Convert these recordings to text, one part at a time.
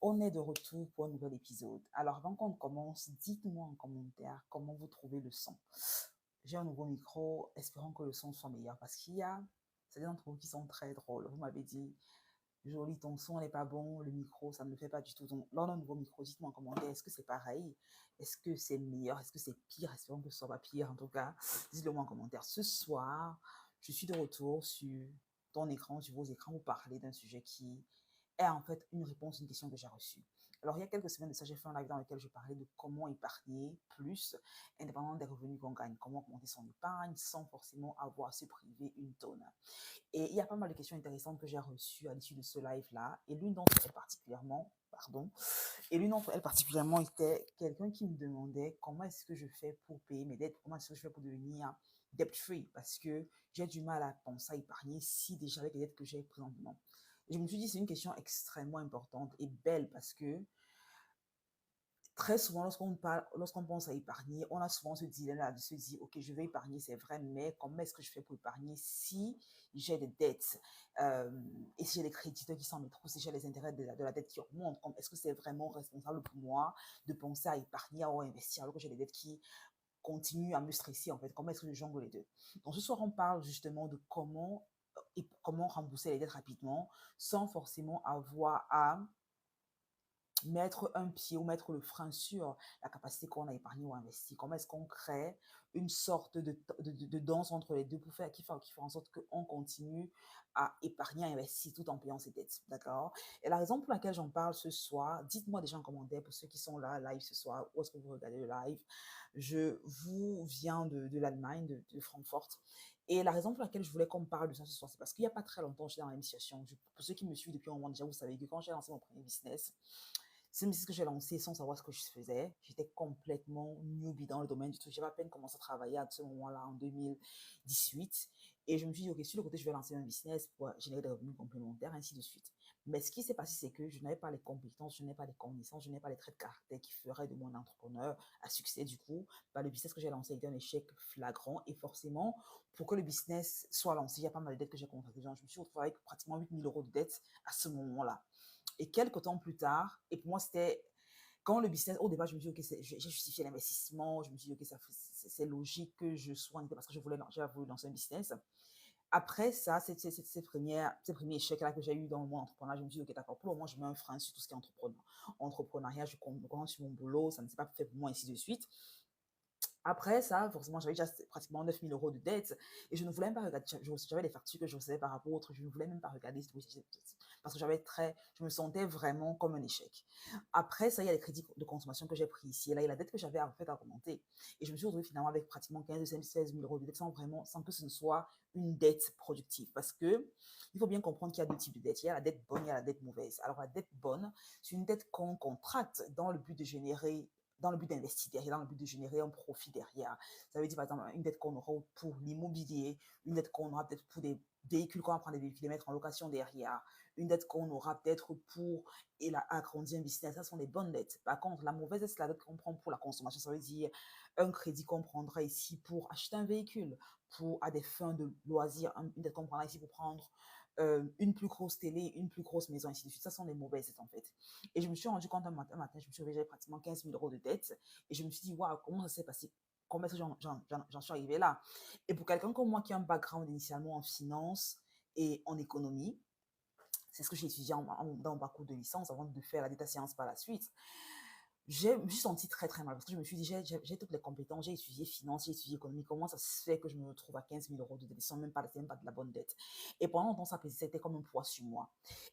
On est de retour pour un nouvel épisode. Alors, avant qu'on commence, dites-moi en commentaire comment vous trouvez le son. J'ai un nouveau micro, espérons que le son soit meilleur parce qu'il y a certains d'entre vous qui sont très drôles. Vous m'avez dit, Jolie, ton son n'est pas bon, le micro, ça ne le fait pas du tout. Donc, là, on a un nouveau micro, dites-moi en commentaire, est-ce que c'est pareil? Est-ce que c'est meilleur? Est-ce que c'est pire? Espérons que ce soit pas pire. En tout cas, dites-le moi en commentaire. Ce soir, je suis de retour sur ton écran, sur vos écrans, pour parler d'un sujet qui est en fait une réponse à une question que j'ai reçue. Alors, il y a quelques semaines de ça, j'ai fait un live dans lequel je parlais de comment épargner plus, indépendamment des revenus qu'on gagne, comment augmenter son épargne sans forcément avoir à se priver une tonne. Et il y a pas mal de questions intéressantes que j'ai reçues à l'issue de ce live-là. Et l'une d'entre elles particulièrement, pardon, et l'une d'entre elles particulièrement était quelqu'un qui me demandait comment est-ce que je fais pour payer mes dettes, comment est-ce que je fais pour devenir debt-free, parce que j'ai du mal à penser à épargner si déjà avec les dettes que j'ai présentement. Et je me suis dit, c'est une question extrêmement importante et belle parce que très souvent, lorsqu'on pense à épargner, on a souvent ce dilemme-là de se dire, OK, je vais épargner, c'est vrai, mais comment est-ce que je fais pour épargner si j'ai des dettes et si j'ai des créditeurs qui s'en mettent trop, si j'ai les intérêts de la dette qui augmentent, est-ce que c'est vraiment responsable pour moi de penser à épargner ou à investir alors que j'ai des dettes qui continuent à me stresser, en fait? Comment est-ce que je jongle les deux? Donc, ce soir, on parle justement de comment rembourser les dettes rapidement sans forcément avoir à mettre un pied ou mettre le frein sur la capacité qu'on a épargné ou investi. Comment est-ce qu'on crée une sorte de danse entre les deux pour faire en sorte qu'on continue à épargner, à investir tout en payant ses dettes. D'accord? Et la raison pour laquelle j'en parle ce soir, dites-moi déjà en commentaire pour ceux qui sont là live ce soir, où est-ce que vous regardez le live. Je vous viens de l'Allemagne, de Francfort. Et la raison pour laquelle je voulais qu'on parle de ça ce soir, c'est parce qu'il n'y a pas très longtemps, j'étais dans la même situation. Pour ceux qui me suivent depuis un moment déjà, vous savez que quand j'ai lancé mon premier business, c'est un business que j'ai lancé sans savoir ce que je faisais. J'étais complètement newbie dans le domaine du truc. J'avais à peine commencé à travailler à ce moment-là, en 2018. Et je me suis dit, OK, sur le côté, je vais lancer un business pour générer des revenus complémentaires, ainsi de suite. Mais ce qui s'est passé, c'est que je n'avais pas les compétences, je n'avais pas les connaissances, je n'avais pas les traits de caractère qui feraient de moi un entrepreneur à succès. Du coup, le business que j'ai lancé a été un échec flagrant. Et forcément, pour que le business soit lancé, il y a pas mal de dettes que j'ai contractées. Je me suis retrouvée avec pratiquement 8 000 euros de dettes à ce moment-là. Et quelques temps plus tard, et pour moi, c'était quand le business, au départ, je me suis dit, OK, j'ai justifié l'investissement, je me suis dit, OK, c'est logique que je sois parce que j'avais voulu lancer un business. Après ça, ces premiers échecs-là que j'ai eu dans le monde entrepreneuriat, je me suis dit, OK, d'accord, pour le moment, je mets un frein sur tout ce qui est entrepreneuriat, je commence sur mon boulot, ça ne s'est pas fait pour moi, ainsi de suite. Après ça, forcément, j'avais déjà pratiquement 9 000 euros de dette et je ne voulais même pas regarder. J'avais des factures que je recevais par rapport à autres. Je ne voulais même pas regarder parce que je me sentais vraiment comme un échec. Après ça, il y a les crédits de consommation que j'ai pris ici et là, il y a la dette que j'avais en fait à remonter. Et je me suis retrouvée finalement avec pratiquement 16 000 euros de dette sans que ce ne soit une dette productive. Parce que il faut bien comprendre qu'il y a deux types de dettes. Il y a la dette bonne, il y a la dette mauvaise. Alors, la dette bonne, c'est une dette qu'on contracte dans le but d'investir derrière, dans le but de générer un profit derrière. Ça veut dire, par exemple, une dette qu'on aura pour l'immobilier, une dette qu'on aura peut-être pour des véhicules, qu'on va prendre des véhicules et mettre en location derrière, une dette qu'on aura peut-être pour agrandir un business. Ça sont des bonnes dettes. Par contre, la mauvaise dette, c'est la dette qu'on prend pour la consommation. Ça veut dire un crédit qu'on prendra ici pour acheter un véhicule, à des fins de loisirs, une dette qu'on prendra ici pour prendre une plus grosse télé, une plus grosse maison, ainsi de suite. Ça sont des mauvaises dettes, en fait. Et je me suis rendu compte un matin, je me suis réveillée, j'avais pratiquement 15 000 euros de dette. Et je me suis dit, waouh, comment ça s'est passé? Comment est-ce que j'en suis arrivée là? Et pour quelqu'un comme moi qui a un background initialement en finance et en économie, c'est ce que j'ai étudié dans mon parcours de licence avant de faire la data science par la suite. Je me suis sentie très très mal parce que je me suis dit, j'ai toutes les compétences, j'ai étudié finance, j'ai étudié économie, comment ça se fait que je me retrouve à 15 000 euros de dette sans même pas de la bonne dette? Et pendant longtemps, ça pesait, c'était comme un poids sur moi.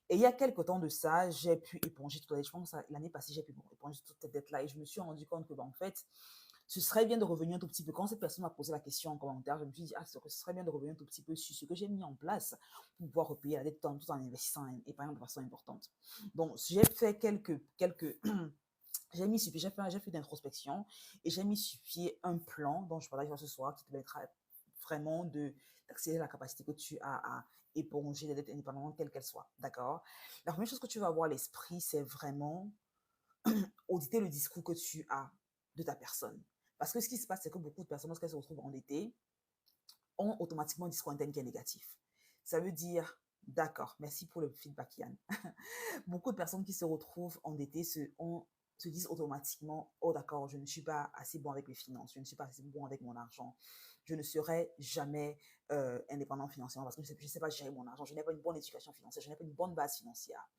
Et il y a quelques temps de ça, j'ai pu éponger toute la dette. Je pense que l'année passée, j'ai pu éponger toute cette dette-là et je me suis rendu compte que, en fait, ce serait bien de revenir un tout petit peu. Quand cette personne m'a posé la question en commentaire, je me suis dit, ce serait bien de revenir un tout petit peu sur ce que j'ai mis en place pour pouvoir repayer la dette tout en investissant et épargnant de façon importante. Donc, j'ai fait quelques j'ai fait d'introspection et j'ai mis sur pied un plan dont je partage ce soir qui te permettra vraiment d'accélérer la capacité que tu as à éponger les dettes indépendantes, quelles qu'elles soient. D'accord? La première chose que tu vas avoir à l'esprit, c'est vraiment auditer le discours que tu as de ta personne. Parce que ce qui se passe, c'est que beaucoup de personnes, lorsqu'elles se retrouvent endettées, ont automatiquement un discours interne qui est négatif. Ça veut dire, D'accord, merci pour le feedback, Yann. Beaucoup de personnes qui se retrouvent endettées se disent automatiquement, oh d'accord, je ne suis pas assez bon avec mes finances, je ne suis pas assez bon avec mon argent, je ne serai jamais indépendant financièrement parce que je ne sais pas gérer mon argent, je n'ai pas une bonne éducation financière, je n'ai pas une bonne base financière.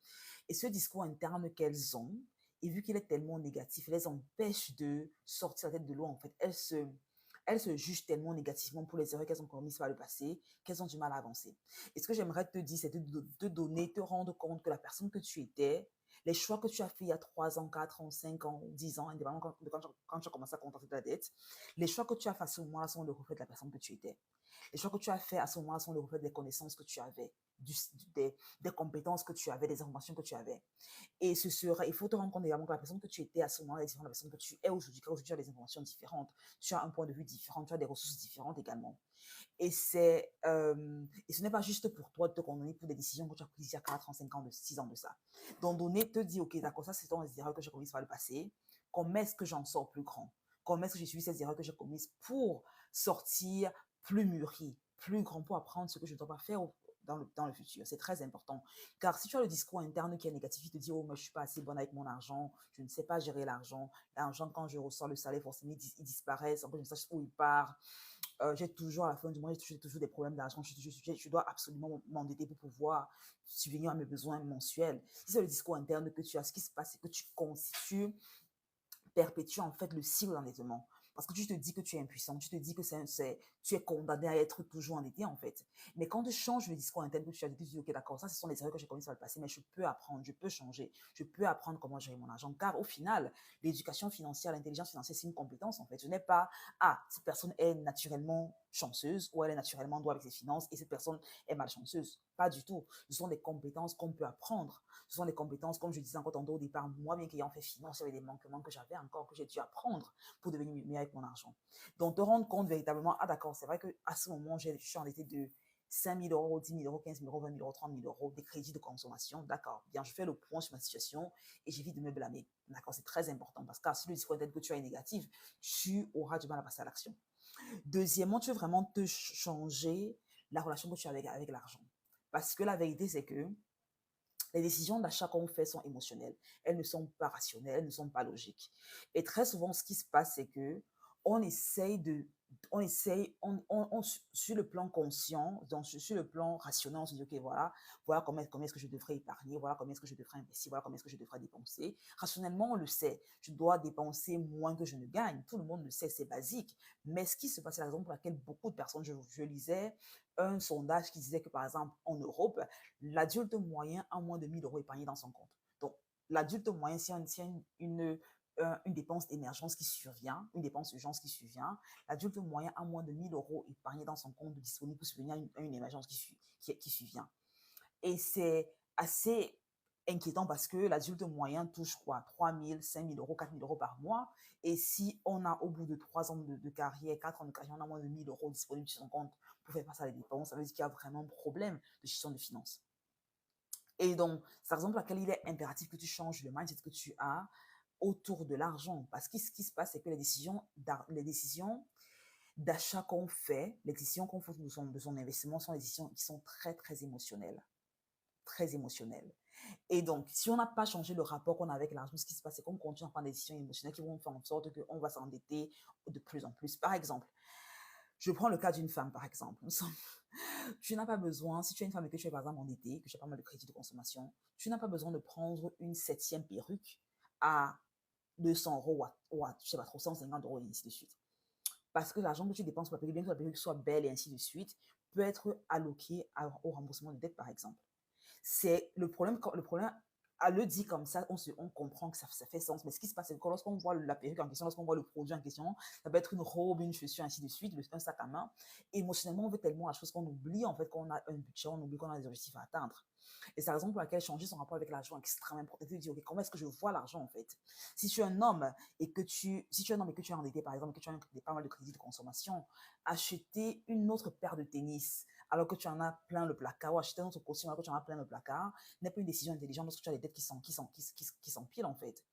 Et ce discours interne qu'elles ont, et vu qu'il est tellement négatif, les empêche de sortir la tête de l'eau en fait. Elles se jugent tellement négativement pour les erreurs qu'elles ont commises par le passé qu'elles ont du mal à avancer. Et ce que j'aimerais te dire, c'est de te donner, te rendre compte que la personne que tu étais, les choix que tu as fait il y a 3 ans, 4 ans, 5 ans, 10 ans, indépendamment quand tu as commencé à contacter ta dette, les choix que tu as fait à ce moment-là sont le reflet de la personne que tu étais. Les choix que tu as fait à ce moment-là sont le reflet des connaissances que tu avais, des compétences que tu avais, des informations que tu avais. Et il faut te rendre compte également que la personne que tu étais à ce moment-là est différente de la personne que tu es aujourd'hui. Car aujourd'hui, tu as des informations différentes, tu as un point de vue différent, tu as des ressources différentes également. Et, et ce n'est pas juste pour toi de te condamner pour des décisions que tu as prises il y a 4 ans, 5 ans, 6 ans de ça. Donc, donner, te dire, ok, d'accord, ça, c'est des erreurs que j'ai commises par le passé. Comment est-ce que j'en sors plus grand? Comment est-ce que j'ai suivi ces erreurs que j'ai commises pour sortir plus mûri, plus grand, pour apprendre ce que je ne dois pas faire dans le futur. C'est très important. Car si tu as le discours interne qui est négatif, il te dit, oh, moi, je ne suis pas assez bonne avec mon argent, je ne sais pas gérer l'argent. L'argent, quand je ressors le salaire, forcément, il disparaît sans que je ne sache où il part. J'ai toujours, à la fin du mois, j'ai toujours des problèmes d'argent. Je dois absolument m'endetter pour pouvoir subvenir à mes besoins mensuels. Si c'est le discours interne que tu as, ce qui se passe, c'est que tu constitues perpétue en fait le cycle d'endettement. Parce que tu te dis que tu es impuissant, tu te dis que tu es condamné à être toujours endetté en fait. Mais quand tu changes le discours interne que tu as dit, tu te dis, ok d'accord, ça ce sont les erreurs que j'ai commises dans le passé, mais je peux apprendre, je peux changer, je peux apprendre comment gérer mon argent. Car au final, l'éducation financière, l'intelligence financière, c'est une compétence en fait. Ce n'est pas, ah, cette personne est naturellement chanceuse ou elle est naturellement douée avec ses finances et cette personne est malchanceuse. Pas du tout. Ce sont des compétences qu'on peut apprendre. Ce sont des compétences, comme je disais encore tantôt au départ, moi, bien qu'ayant fait finance, il y avait des manquements que j'avais encore, que j'ai dû apprendre pour devenir meilleur avec mon argent. Donc, te rendre compte véritablement, ah d'accord, c'est vrai qu'à ce moment, je suis endetté de 5 000 euros, 10 000 euros, 15 000 euros, 20 000 euros, 30 000 euros, des crédits de consommation. D'accord, bien, je fais le point sur ma situation et j'évite de me blâmer. D'accord, c'est très important parce que si le discours d'être que tu as est négatif, tu auras du mal à passer à l'action. Deuxièmement, tu veux vraiment te changer la relation que tu as avec l'argent. Parce que la vérité, c'est que les décisions d'achat qu'on fait sont émotionnelles. Elles ne sont pas rationnelles, elles ne sont pas logiques. Et très souvent, ce qui se passe, c'est que on essaye de, on essaye, sur le plan conscient, donc sur le plan rationnel, on se dit, ok, voilà combien est-ce que je devrais épargner, voilà combien est-ce que je devrais investir, voilà combien est-ce que je devrais dépenser. Rationnellement, on le sait. Je dois dépenser moins que je ne gagne. Tout le monde le sait, c'est basique. Mais ce qui se passe, c'est la raison pour laquelle beaucoup de personnes, je lisais un sondage qui disait que, par exemple, en Europe, l'adulte moyen a moins de 1 000 euros épargnés dans son compte. Donc, l'adulte moyen, s'il y a une dépense d'émergence qui survient, une dépense d'urgence qui survient, l'adulte moyen a moins de 1 000 euros épargnés dans son compte disponible pour subvenir à une émergence qui survient. Et c'est assez inquiétant parce que l'adulte moyen touche quoi? 3 000, 5 000 euros, 4 000 euros par mois. Et si on a au bout de 3 ans de carrière, 4 ans de carrière, on a moins de 1 000 euros disponibles sur son compte pour faire face à la dépenses, ça veut dire qu'il y a vraiment un problème de gestion de finances. Et donc, c'est la raison pour laquelle il est impératif que tu changes le mindset que tu as autour de l'argent. Parce que ce qui se passe, c'est que les décisions d'achat qu'on fait, les décisions qu'on fait de son investissement sont des décisions qui sont très, très émotionnelles. Très émotionnelles. Et donc, si on n'a pas changé le rapport qu'on a avec l'argent, ce qui se passe, c'est qu'on continue à prendre des décisions émotionnelles qui vont faire en sorte qu'on va s'endetter de plus en plus. Par exemple, je prends le cas d'une femme, par exemple. Tu n'as pas besoin, si tu es une femme et que tu es par exemple endettée, que tu as pas mal de crédits de consommation, tu n'as pas besoin de prendre une 7e perruque à 200 euros je sais pas trop, 150 euros et ainsi de suite. Parce que l'argent que tu dépenses pour la perruque, bien que la perruque soit belle et ainsi de suite, peut être alloqué au remboursement de dette, par exemple. C'est le problème, à le dire comme ça, on comprend que ça fait sens. Mais ce qui se passe, c'est que lorsqu'on voit la perruque en question, lorsqu'on voit le produit en question, ça peut être une robe, une chaussure, ainsi de suite, un sac à main. Émotionnellement, on veut tellement la chose qu'on oublie en fait qu'on a un budget, on oublie qu'on a des objectifs à atteindre. Et c'est la raison pour laquelle changer son rapport avec l'argent est extrêmement important. Tu te dis, ok, comment est-ce que je vois l'argent en fait? Si tu es un homme si tu es un homme et que tu es endetté, par exemple, que tu as pas mal de crédits de consommation, acheter une autre paire de tennis alors que tu en as plein le placard, ou acheter un autre costume alors que tu en as plein le placard, n'est pas une décision intelligente parce que tu as des dettes qui s'empilent en fait.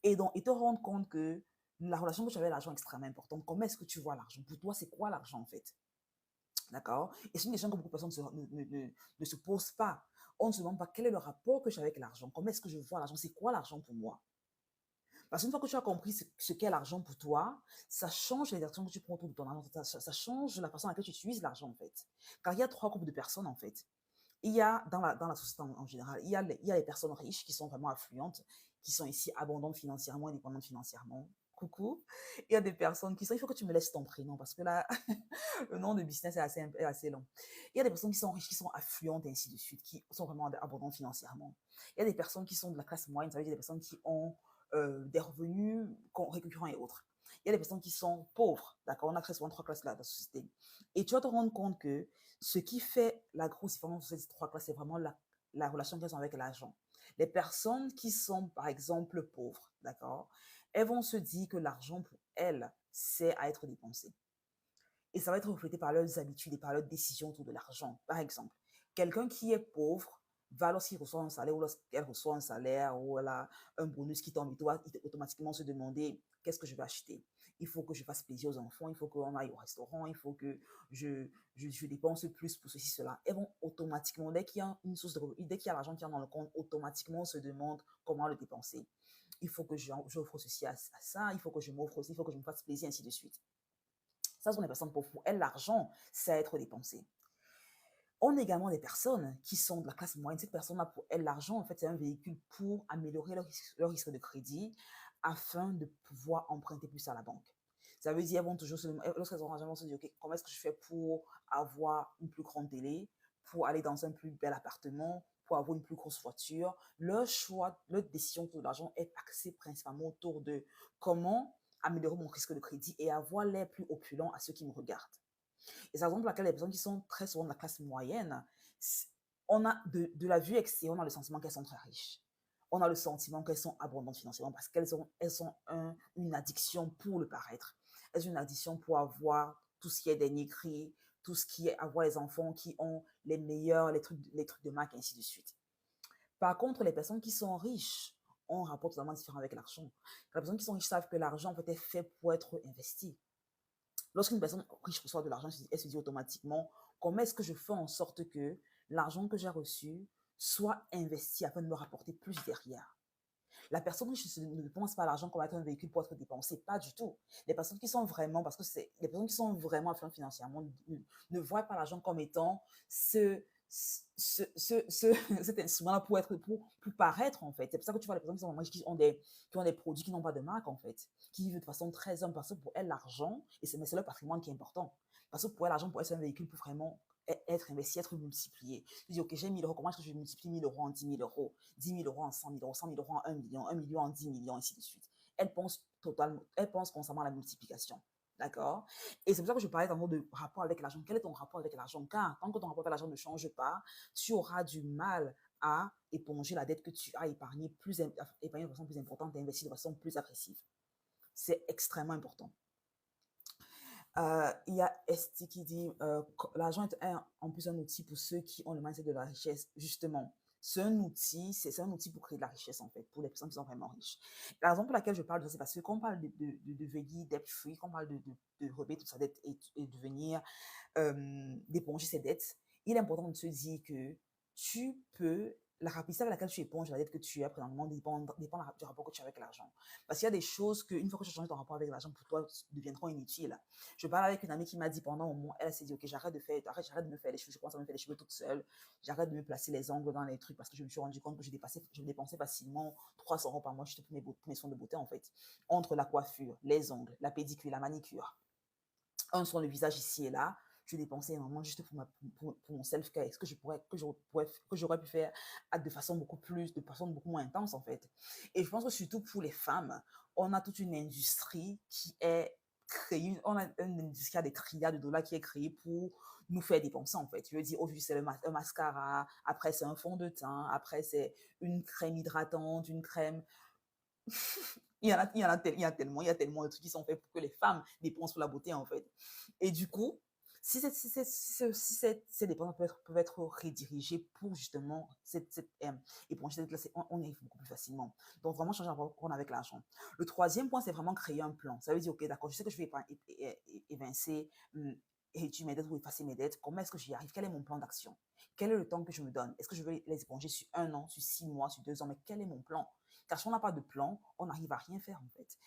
Et donc, et te rendre compte que la relation que tu avais avec l'argent est extrêmement importante. Comment est-ce que tu vois l'argent? Pour toi, c'est quoi l'argent en fait? D'accord? Et c'est une question que beaucoup de personnes ne se posent pas. On ne se demande pas quel est le rapport que j'ai avec l'argent. Comment est-ce que je vois l'argent? C'est quoi l'argent pour moi? Parce qu'une fois que tu as compris ce qu'est l'argent pour toi, ça change les actions que tu prends autour de ton argent. Ça change la façon à laquelle tu utilises l'argent, en fait. Car il y a trois groupes de personnes, en fait. Il y a, dans la société en général, il y a les personnes riches qui sont vraiment affluentes, qui sont ici abondantes financièrement, indépendantes financièrement. Coucou. Il y a des personnes qui sont, il faut que tu me laisses ton prénom parce que là, le nom de business est assez long. Il y a des personnes qui sont riches, qui sont affluentes et ainsi de suite, qui sont vraiment abondantes financièrement. Il y a des personnes qui sont de la classe moyenne, ça veut dire des personnes qui ont des revenus récurrents et autres. Il y a des personnes qui sont pauvres, d'accord? On a très souvent trois classes dans la société. Et tu vas te rendre compte que ce qui fait la grosse différence de ces trois classes, c'est vraiment la relation qu'elles ont avec l'argent. Les personnes qui sont, par exemple, pauvres, d'accord? Elles vont se dire que l'argent, pour elles, c'est à être dépensé. Et ça va être reflété par leurs habitudes et par leurs décisions autour de l'argent. Par exemple, quelqu'un qui est pauvre va, lorsqu'il reçoit un salaire ou lorsqu'elle reçoit un salaire ou elle a un bonus qui tombe, il doit automatiquement se demander qu'est-ce que je vais acheter. Il faut que je fasse plaisir aux enfants, il faut qu'on aille au restaurant, il faut que je dépense plus pour ceci, cela. Elles vont automatiquement, dès qu'il y a une source de revenus, dès qu'il y a l'argent qui entre dans le compte, automatiquement on se demande comment le dépenser. Il faut que j'offre ceci à ça, il faut que je m'offre aussi, il faut que je me fasse plaisir, ainsi de suite. Ça sont des personnes pauvres. Pour elles, l'argent, c'est à être dépensé. On a également des personnes qui sont de la classe moyenne. Cette personne-là, pour elle, l'argent, en fait, c'est un véhicule pour améliorer leur risque de crédit afin de pouvoir emprunter plus à la banque. Ça veut dire, elles vont toujours se demander, lorsqu'elles ont l'argent, elles vont se dire, OK, comment est-ce que je fais pour avoir une plus grande télé, pour aller dans un plus bel appartement, pour avoir une plus grosse voiture. Leur choix, leur décision autour de l'argent est axée principalement autour de comment améliorer mon risque de crédit et avoir l'air plus opulent à ceux qui me regardent. Et c'est la raison pour laquelle les personnes qui sont très souvent de la classe moyenne, on a de la vue extérieure, on a le sentiment qu'elles sont très riches. On a le sentiment qu'elles sont abondantes financièrement parce elles ont une addiction pour le paraître. Elles ont une addiction pour avoir tout ce qui est dernier cri, tout ce qui est avoir les enfants qui ont les meilleurs, les trucs de marque, et ainsi de suite. Par contre, les personnes qui sont riches ont un rapport totalement différent avec l'argent. Les personnes qui sont riches savent que l'argent peut être fait pour être investi. Lorsqu'une personne riche reçoit de l'argent, elle se dit automatiquement, comment est-ce que je fais en sorte que l'argent que j'ai reçu soit investi afin de me rapporter plus derrière? La personne riche ne pense pas à l'argent comme être un véhicule pour être dépensé, pas du tout. Les personnes qui sont vraiment, parce que c'est les personnes qui sont vraiment affluentes financièrement ne voient pas l'argent comme étant cet instrument-là pour paraître, en fait. C'est pour ça que tu vois les personnes qui sont vraiment riches, qui ont des produits qui n'ont pas de marque, en fait, qui vivent de façon très humble, parce que pour elles, l'argent, c'est leur patrimoine qui est important. Parce que pour elles, l'argent, pour elles, c'est un véhicule pour vraiment être investi, être multiplié. Tu dis, OK, j'ai 1000 euros, comment est-ce que je multiplie 1000 euros en 10 000 euros, 10 000 euros en 100 000 euros, 100 000 euros en 1 million en 10 millions, ainsi de suite. Elles pensent constamment à la multiplication. D'accord? Et c'est pour ça que je parlais tantôt de rapport avec l'argent. Quel est ton rapport avec l'argent? Car tant que ton rapport avec l'argent ne change pas, tu auras du mal à éponger la dette que tu as épargnée, épargnée de façon plus importante et investir de façon plus agressive. C'est extrêmement important. Il y a Esti qui dit l'argent est en plus un outil pour ceux qui ont le mindset de la richesse. Justement, c'est un outil pour créer de la richesse en fait, pour les personnes qui sont vraiment riches. La raison pour laquelle je parle de ça, c'est parce que quand on parle de devenir debt free, quand on parle de remettre toute sa dette et de venir d'éponger ses dettes, il est important de se dire que tu peux, la rapidité avec laquelle tu éponges la dette que tu as présentement dépend du rapport que tu as avec l'argent. Parce qu'il y a des choses qu'une fois que tu as changé ton rapport avec l'argent, pour toi, deviendront inutiles. Je parle avec une amie qui m'a dit pendant un moment, elle s'est dit, OK, j'arrête de me faire les cheveux, je commence à me faire les cheveux toute seule, j'arrête de me placer les ongles dans les trucs parce que je me suis rendu compte que je dépensais facilement 300 euros par mois juste pour mes soins de beauté en fait. Entre la coiffure, les ongles, la pédicure, la manicure, un soin de visage ici et là, je dépensais énormément juste pour mon self-care. Est-ce que j'aurais pu faire de façon beaucoup moins intense en fait. Et je pense que surtout pour les femmes, on a toute une industrie qui est créée, on a une industrie à des trilliards de dollars qui est créée pour nous faire dépenser en fait. Je veux dire, aujourd'hui c'est un mascara, après c'est un fond de teint, après c'est une crème hydratante, une crème il y a tellement de trucs qui sont faits pour que les femmes dépensent pour la beauté, en fait. Et du coup, ces dépenses peuvent être redirigées pour justement éponger cette classe, on y arrive beaucoup plus facilement. Donc, vraiment changer un rapport qu'on a avec l'argent. Le troisième point, c'est vraiment créer un plan. Ça veut dire, OK, d'accord, je sais que je vais évincer réduire mes dettes ou effacer mes dettes, comment est-ce que j'y arrive? Quel est mon plan d'action? Quel est le temps que je me donne? Est-ce que je veux les éponger sur 1 an, sur 6 mois, sur 2 ans? Mais quel est mon plan? Car si on n'a pas de plan, on n'arrive à rien faire en fait.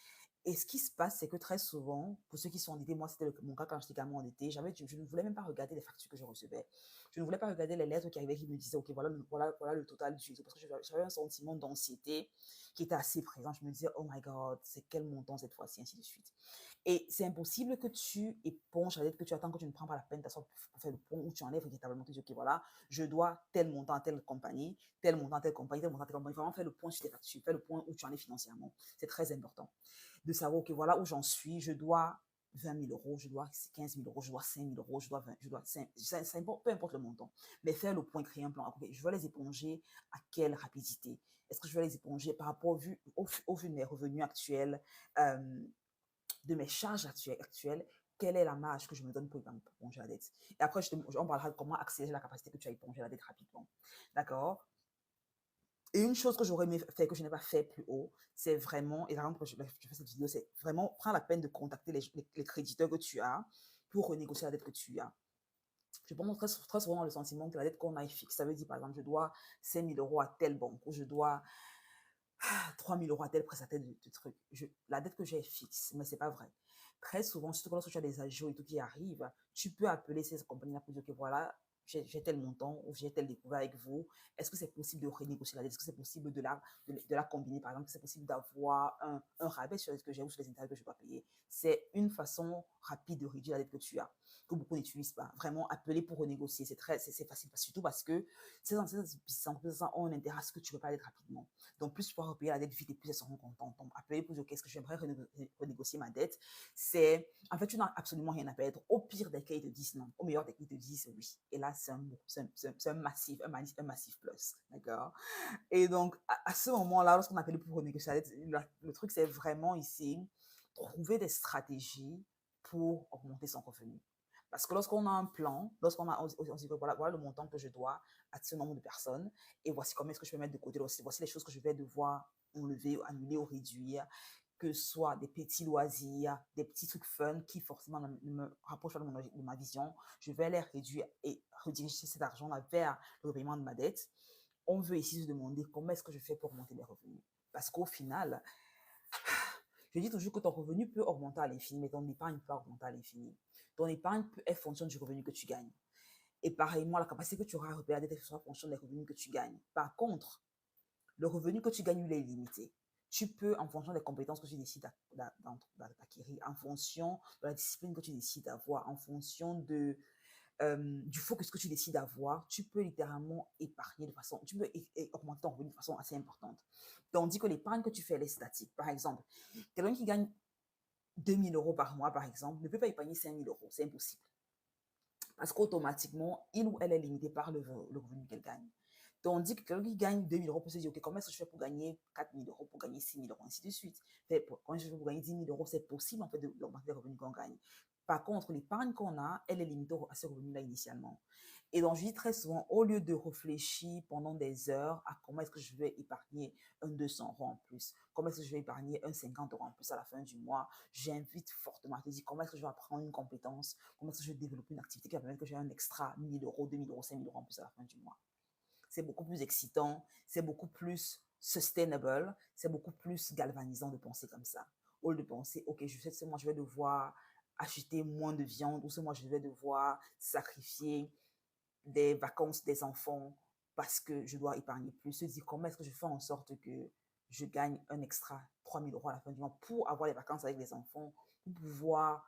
Et ce qui se passe, c'est que très souvent, pour ceux qui sont endettés, moi c'était mon cas quand j'étais également endetté, je ne voulais même pas regarder les factures que je recevais. Je ne voulais pas regarder les lettres qui arrivaient qui me disaient, ok, voilà le total du parce que j'avais un sentiment d'anxiété qui était assez présent. Je me disais, oh my God, c'est quel montant cette fois-ci, ainsi de suite. Et c'est impossible que tu éponges la dette que tu attends, que tu ne prends pas la peine d'asseoir pour faire le point où tu enlèves véritablement, tu dis, ok, voilà, je dois tel montant à telle compagnie, tel montant à telle compagnie, tel montant à telle compagnie. Vraiment faire le point sur tes factures, faire le point où tu en es financièrement. C'est très important de savoir, ok, voilà où j'en suis, je dois 20 000 euros, je dois 15 000 euros, je dois 5 000 euros, je dois 20, je dois 5, peu importe le montant. Mais faire le point, créer un plan. Okay, je vais les éponger à quelle rapidité? Est-ce que je vais les éponger par rapport au vu de mes revenus actuels, de mes charges actuelles, quelle est la marge que je me donne pour éponger la dette? Et après, on parlera de comment accélérer la capacité que tu as éponger la dette rapidement. D'accord? Et une chose que j'aurais aimé faire, que je n'ai pas fait plus haut, c'est vraiment, et la raison pour laquelle je fais cette vidéo, c'est vraiment prendre la peine de contacter les créditeurs que tu as pour renégocier la dette que tu as. Je pense très souvent le sentiment que la dette qu'on a est fixe. Ça veut dire, par exemple, je dois 5 000 euros à telle banque ou je dois 3 000 euros à tel prestataire de trucs. La dette que j'ai est fixe, mais ce n'est pas vrai. Très souvent, surtout lorsque tu as des agios et tout qui arrivent, tu peux appeler ces compagnies-là pour dire que voilà, j'ai tel montant ou j'ai tel découvert avec vous. Est-ce que c'est possible de renégocier la dette? Est-ce que c'est possible de la combiner? Par exemple, est-ce que c'est possible d'avoir un rabais sur ce que j'ai ou sur les intérêts que je dois payer? C'est une façon rapide de réduire la dette que tu as, que beaucoup n'utilisent pas. Vraiment, appeler pour renégocier, c'est facile, surtout parce que ces entreprises ont un intérêt à ce que tu ne repaires la dette rapidement. Donc, plus tu pourras repayer la dette vite et plus elles seront contentes. Donc, appeler pour dire, qu'est-ce que j'aimerais renégocier ma dette? En fait, tu n'as absolument rien à perdre. Au pire des cas, ils te disent non. Au meilleur des cas, ils te disent oui. Et là, c'est un massif plus. D'accord? Et donc, à ce moment-là, lorsqu'on appelle pour renégocier la dette, le truc, c'est vraiment ici, trouver des stratégies pour augmenter son revenu. Parce que lorsqu'on a un plan, on dit que voilà le montant que je dois à ce nombre de personnes, et voici combien est-ce que je peux mettre de côté, voici les choses que je vais devoir enlever, annuler ou réduire, que ce soit des petits loisirs, des petits trucs fun qui forcément me rapprochent pas de ma vision, je vais les réduire et rediriger cet argent-là vers le paiement de ma dette. On veut ici se demander comment est-ce que je fais pour augmenter mes revenus. Parce qu'au final, je dis toujours que ton revenu peut augmenter à l'infini, mais ton épargne peut augmenter à l'infini. Ton épargne est fonction du revenu que tu gagnes. Et pareillement, la capacité que tu auras à repérer la dette sera fonction des revenus que tu gagnes. Par contre, le revenu que tu gagnes, il est limité. Tu peux, en fonction des compétences que tu décides d'acquérir, en fonction de la discipline que tu décides d'avoir, en fonction du focus que tu décides d'avoir, tu peux littéralement épargner de façon, tu peux augmenter ton revenu de façon assez importante. Tandis que l'épargne que tu fais, elle est statique. Par exemple, quelqu'un qui gagne 2 000 euros par mois, par exemple, ne peut pas épargner 5 000 euros. C'est impossible. Parce qu'automatiquement, il ou elle est limité par le revenu qu'elle gagne. Tandis que quelqu'un qui gagne 2 000 euros peut se dire, OK, comment est-ce que je fais pour gagner 4 000 euros, pour gagner 6 000 euros, ainsi de suite. Quand je fais pour gagner 10 000 euros, c'est possible en fait d'augmenter les revenus qu'on gagne. Par contre, l'épargne qu'on a, elle est limitée à ce revenu-là initialement. Et donc, je dis très souvent, au lieu de réfléchir pendant des heures à comment est-ce que je vais épargner un 200 euros en plus, comment est-ce que je vais épargner un 50 euros en plus à la fin du mois, j'invite fortement à te dire comment est-ce que je vais apprendre une compétence, comment est-ce que je vais développer une activité qui va permettre que j'ai un extra 1 000 euros, 2 000 euros, 5 000 euros en plus à la fin du mois. C'est beaucoup plus excitant, c'est beaucoup plus sustainable, c'est beaucoup plus galvanisant de penser comme ça. Au lieu de penser, OK, je sais que ce mois, je vais devoir acheter moins de viande ou ce mois, je vais devoir sacrifier des vacances des enfants parce que je dois épargner plus. Se dire comment est-ce que je fais en sorte que je gagne un extra 3 000 euros à la fin du mois pour avoir les vacances avec les enfants, pour pouvoir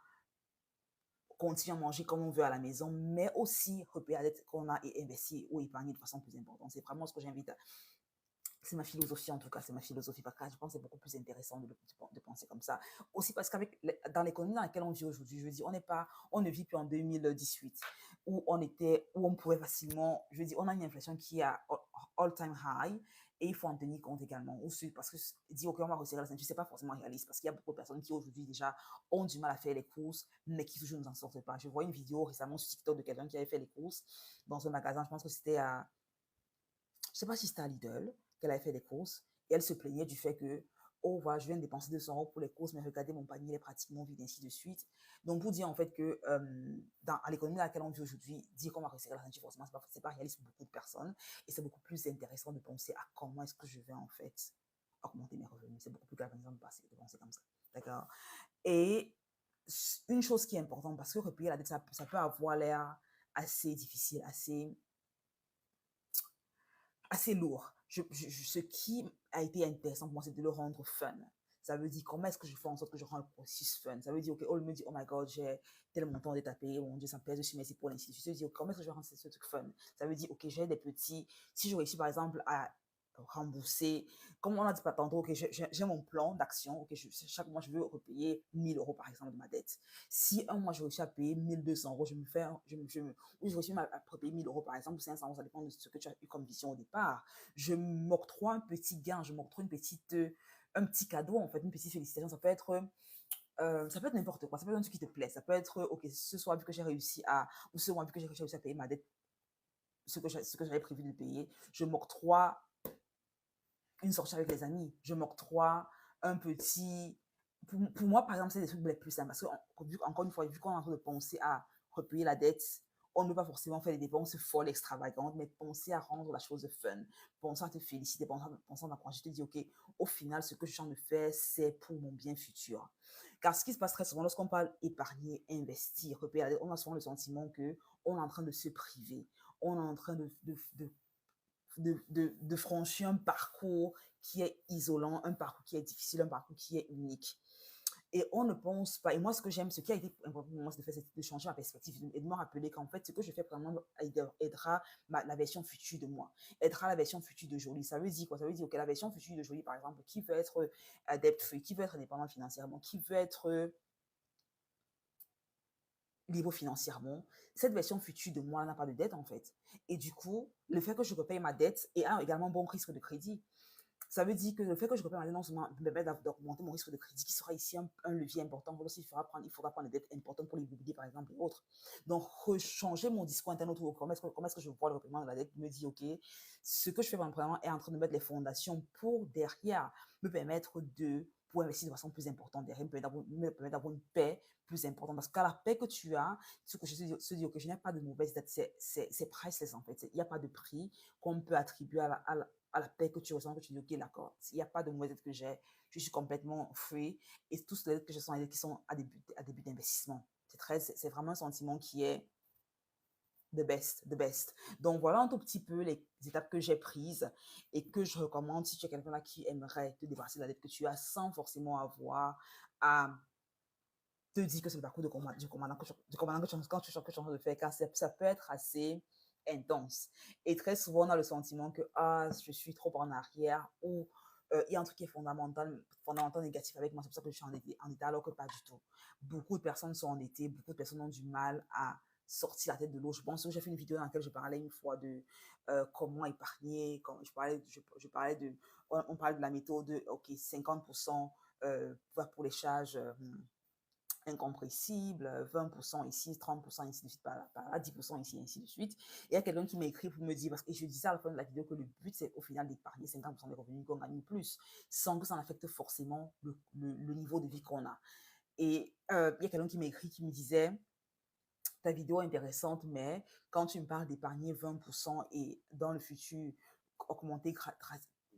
continuer à manger comme on veut à la maison, mais aussi repérer la dette qu'on a et investir ou épargner de façon plus importante. C'est vraiment ce que j'invite à... C'est ma philosophie en tout cas, c'est ma philosophie parce que je pense que c'est beaucoup plus intéressant de penser comme ça. Aussi parce dans l'économie dans laquelle on vit aujourd'hui, je veux dire, on ne vit plus en 2018 où on pouvait facilement, je veux dire, on a une inflation qui est à all-time high et il faut en tenir compte également. Aussi parce que dire, OK, on va resserrer la ceinture, c'est pas forcément réaliste parce qu'il y a beaucoup de personnes qui aujourd'hui déjà ont du mal à faire les courses, mais qui toujours ne s'en sortent pas. Je vois une vidéo récemment sur TikTok de quelqu'un qui avait fait les courses dans un magasin, je pense que c'était je sais pas si c'était à Lidl, qu'elle avait fait des courses, et elle se plaignait du fait que, oh, voilà, je viens de dépenser 200 € pour les courses, mais regardez, mon panier il est pratiquement vide, ainsi de suite. Donc, pour dire en fait que à l'économie dans laquelle on vit aujourd'hui, dire qu'on va resserrer la ceinture, forcément, c'est pas réaliste pour beaucoup de personnes. Et c'est beaucoup plus intéressant de penser à comment est-ce que je vais en fait augmenter mes revenus. C'est beaucoup plus galvanisant de penser comme ça. D'accord? Et une chose qui est importante, parce que repayer la dette, ça peut avoir l'air assez difficile, assez lourd. Ce qui a été intéressant pour moi, c'est de le rendre fun. Ça veut dire comment est-ce que je fais en sorte que je rends le processus fun. Ça veut dire, ok, on me dit, oh my god, j'ai tel montant d'être à payer, mon Dieu, ça me pèse dessus, merci pour l'institut. Ça veut dire, comment est-ce que je vais rendre ce truc fun. Ça veut dire, ok, j'ai des petits, si je réussis par exemple à rembourser, comme on a dit pas tantôt, ok, j'ai mon plan d'action, ok, chaque mois je veux repayer 1000 € par exemple de ma dette. Si un mois je réussis à payer 1200 €, je me fais, ou je réussis à payer 1000 € par exemple, ou 500 €, ça dépend de ce que tu as eu comme vision au départ. Je m'octroie un petit gain, je m'octroie un petit cadeau, en fait, une petite félicitation. Ça peut être n'importe quoi, ça peut être un truc qui te plaît, ça peut être, ok, ce soir, vu que j'ai réussi à, ou ce mois, vu que j'ai réussi à payer ma dette, ce que j'avais prévu de payer, je m'octroie une sortie avec les amis, je m'octroie un petit. Pour moi, par exemple, c'est des trucs les plus simples. Parce que, encore une fois, vu qu'on est en train de penser à repayer la dette, on ne peut pas forcément faire des dépenses folles, extravagantes, mais penser à rendre la chose fun, penser à te féliciter, penser à t'encourager, te dire, OK, au final, ce que je suis en train de faire, c'est pour mon bien futur. Car ce qui se passe très souvent, lorsqu'on parle épargner, investir, repayer la dette, on a souvent le sentiment qu'on est en train de se priver, on est en train de franchir un parcours qui est isolant, un parcours qui est difficile, un parcours qui est unique. Et on ne pense pas, et moi ce que j'aime, ce qui a été important pour moi, c'est de changer ma perspective et de me rappeler qu'en fait, ce que je fais vraiment aidera la version future de moi, aidera la version future de Jolie. Ça veut dire quoi? Ça veut dire que la version future de Jolie, par exemple, qui veut être debt-free, qui veut être indépendante financièrement, qui veut être libre financièrement, cette version future de moi n'a pas de dette en fait. Et du coup, le fait que je repaye ma dette et a également un bon risque de crédit. Ça veut dire que le fait que je repaye ma dette non seulement me permet d'augmenter mon risque de crédit, qui sera ici un levier important, il faudra prendre des dettes importantes pour l'immobilier par exemple et autres. Donc, changer mon discours interne autour, comment est-ce que je vois le repaiement de la dette, me dit, ok, ce que je fais vraiment est en train de mettre les fondations pour derrière me permettre pour investir de façon plus importante derrière, me permettre d'avoir une paix plus importante. Parce qu'à la paix que tu as, ce que je se dis que je n'ai pas de mauvaise dette, c'est priceless en fait. Il n'y a pas de prix qu'on peut attribuer à la paix que tu ressens, que tu dis, ok, d'accord, il n'y a pas de mauvaise dette que j'ai, je suis complètement free. Et tous les dettes que je sens, les dettes qui sont à début d'investissement. C'est vraiment un sentiment qui est the best, the best. Donc voilà un tout petit peu les étapes que j'ai prises et que je recommande si tu es quelqu'un là qui aimerait te débarrasser de la dette que tu as sans forcément avoir à te dire que c'est le parcours du commandant que tu es en train de faire, car ça peut être assez intense. Et très souvent, on a le sentiment que je suis trop en arrière ou il y a un truc qui est fondamental négatif avec moi, c'est pour ça que je suis en état alors que pas du tout. Beaucoup de personnes sont endettées, beaucoup de personnes ont du mal à sortir la tête de l'eau. Je pense que j'ai fait une vidéo dans laquelle je parlais une fois de comment épargner, on parlait de la méthode de, ok, 50% pour les charges incompressible, 20% ici, 30% ici de suite, par là, 10% ici, ainsi de suite. Et il y a quelqu'un qui m'a écrit pour me dire, parce que je disais à la fin de la vidéo que le but, c'est au final d'épargner 50% des revenus qu'on gagne plus, sans que ça n'affecte forcément le niveau de vie qu'on a. Et il y a quelqu'un qui m'a écrit, qui me disait, ta vidéo est intéressante, mais quand tu me parles d'épargner 20% et dans le futur, augmenter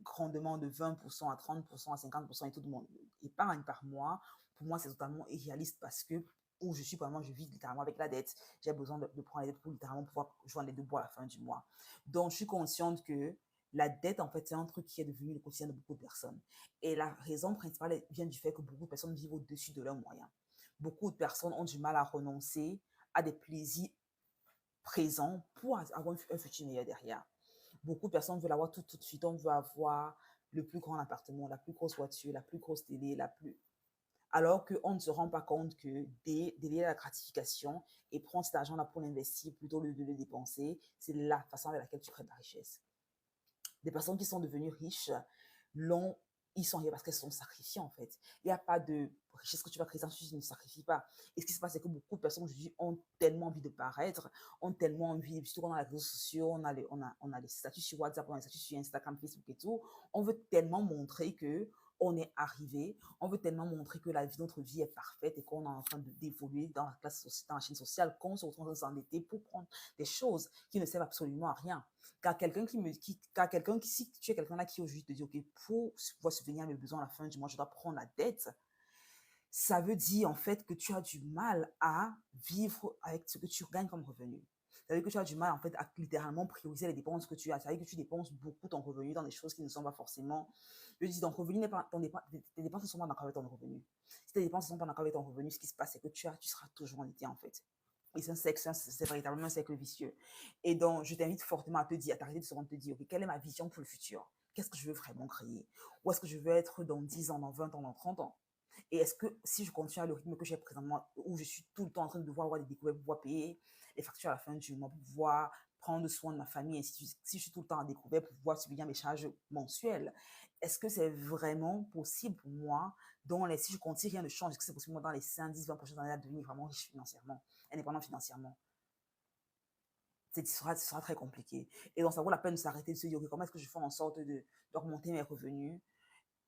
grandement de 20% à 30% à 50% et tout le monde épargne par mois, pour moi, c'est totalement irréaliste parce que où je suis vraiment, je vis littéralement avec la dette. J'ai besoin de prendre la dette pour littéralement pouvoir joindre les deux bouts à la fin du mois. Donc, je suis consciente que la dette, en fait, c'est un truc qui est devenu le quotidien de beaucoup de personnes. Et la raison principale vient du fait que beaucoup de personnes vivent au-dessus de leurs moyens. Beaucoup de personnes ont du mal à renoncer à des plaisirs présents pour avoir un futur meilleur derrière. Beaucoup de personnes veulent avoir tout de suite. On veut avoir le plus grand appartement, la plus grosse voiture, la plus grosse télé, alors qu'on ne se rend pas compte que délier la gratification et prendre cet argent-là pour l'investir plutôt que de le dépenser, c'est la façon avec laquelle tu crées de la richesse. Des personnes qui sont devenues riches ils sont riches parce qu'elles se sont sacrifiées en fait. Il n'y a pas de richesse que tu vas créer si tu ne sacrifies pas. Et ce qui se passe, c'est que beaucoup de personnes aujourd'hui ont tellement envie de paraître, ont tellement envie, surtout qu'on a les réseaux sociaux, on a les statuts sur WhatsApp, on a les statuts sur Instagram, Facebook et tout. On veut tellement montrer que on est arrivé, on veut tellement montrer que notre vie est parfaite et qu'on est en train d'évoluer dans la classe sociale, dans la chaîne sociale, qu'on se retrouve en train de s'endetter pour prendre des choses qui ne servent absolument à rien. Car si tu es quelqu'un là qui aujourd'hui te dit, OK, pour pouvoir subvenir à mes besoins à la fin du mois, je dois prendre la dette, ça veut dire en fait que tu as du mal à vivre avec ce que tu gagnes comme revenu. Ça veut dire que tu as du mal en fait à littéralement prioriser les dépenses que tu as. Ça veut dire que tu dépenses beaucoup ton revenu dans des choses qui ne sont pas forcément. Je dis, ton revenu n'est pas, tes dépenses ne sont pas en accord avec ton revenu. Si tes dépenses ne sont pas en accord avec ton revenu, ce qui se passe, c'est que tu seras toujours endetté en fait. Et c'est véritablement un cercle vicieux. Et donc, je t'invite fortement à te dire, à t'arrêter de se rendre, te dire, OK, quelle est ma vision pour le futur? Qu'est-ce que je veux vraiment créer? Où est-ce que je veux être dans 10 ans, dans 20 ans, dans 30 ans? Et est-ce que si je continue à le rythme que j'ai présentement, où je suis tout le temps en train de devoir avoir des découvertes, pour pouvoir payer les factures à la fin du mois, pour pouvoir prendre soin de ma famille, et si je suis tout le temps en découvert pour pouvoir subvenir mes charges mensuelles, est-ce que c'est vraiment possible pour moi, si je continue, rien ne change, est-ce que c'est possible pour moi dans les 5, 10, 20 prochaines années de devenir vraiment riche financièrement, indépendant financièrement? Ce sera très compliqué. Et donc, ça vaut la peine de s'arrêter, de se dire, OK, comment est-ce que je fais en sorte d'augmenter mes revenus,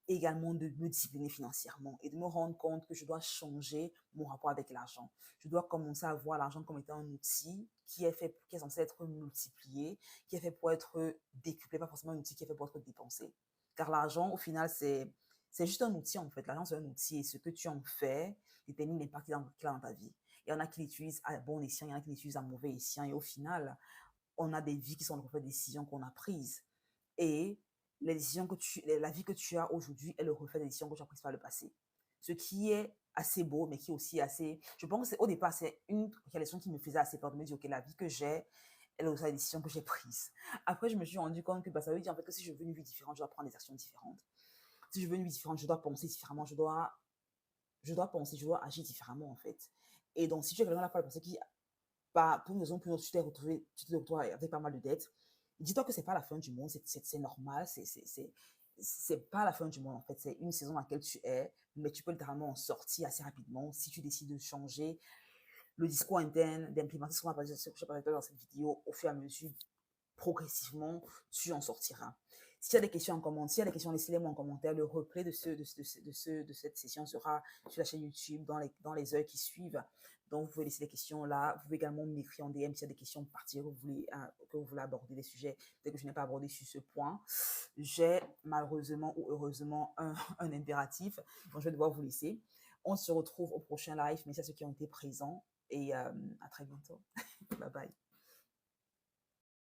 également de me discipliner financièrement et de me rendre compte que je dois changer mon rapport avec l'argent. Je dois commencer à voir l'argent comme étant un outil qui est censé être multiplié, qui est fait pour être décuplé, pas forcément un outil qui est fait pour être dépensé. Car l'argent, au final, c'est juste un outil en fait. L'argent, c'est un outil et ce que tu en fais détermine l'impact qu'il a dans ta vie. Il y en a qui l'utilisent à bon escient, il y en a qui l'utilisent à mauvais escient et au final, on a des vies qui sont le reflet des décisions qu'on a prises. Et la vie que tu as aujourd'hui est le reflet des décisions que tu as prises par le passé. Ce qui est assez beau, mais qui est aussi assez. Je pense qu'au départ, c'est une réalisation qui me faisait assez peur de me dire, OK, la vie que j'ai est le reflet des décisions que j'ai prises. Après, je me suis rendu compte que ça veut dire en fait que si je veux une vie différente, je dois prendre des actions différentes. Si je veux une vie différente, je dois penser différemment, je dois agir différemment en fait. Et donc, si tu es quelqu'un là par le passé qui, pour une raison ou pour une autre, tu t'es retrouvé avec pas mal de dettes, dis-toi que c'est pas la fin du monde, c'est normal, c'est pas la fin du monde en fait, c'est une saison dans laquelle tu es, mais tu peux littéralement en sortir assez rapidement si tu décides de changer le discours interne, d'implémenter ce qu'on a parlé dans cette vidéo au fur et à mesure, progressivement, tu en sortiras. S'il y a des questions en commentaire, s'il y a des questions, laissez-les-moi en commentaire. Le replay de cette session sera sur la chaîne YouTube dans les heures qui suivent. Donc, vous pouvez laisser les questions là. Vous pouvez également m'écrire en DM s'il y a des questions particulières que vous voulez aborder, des sujets peut-être que je n'ai pas abordé sur ce point. J'ai malheureusement ou heureusement un impératif. Donc, je vais devoir vous laisser. On se retrouve au prochain live. Merci à ceux qui ont été présents et à très bientôt. Bye bye.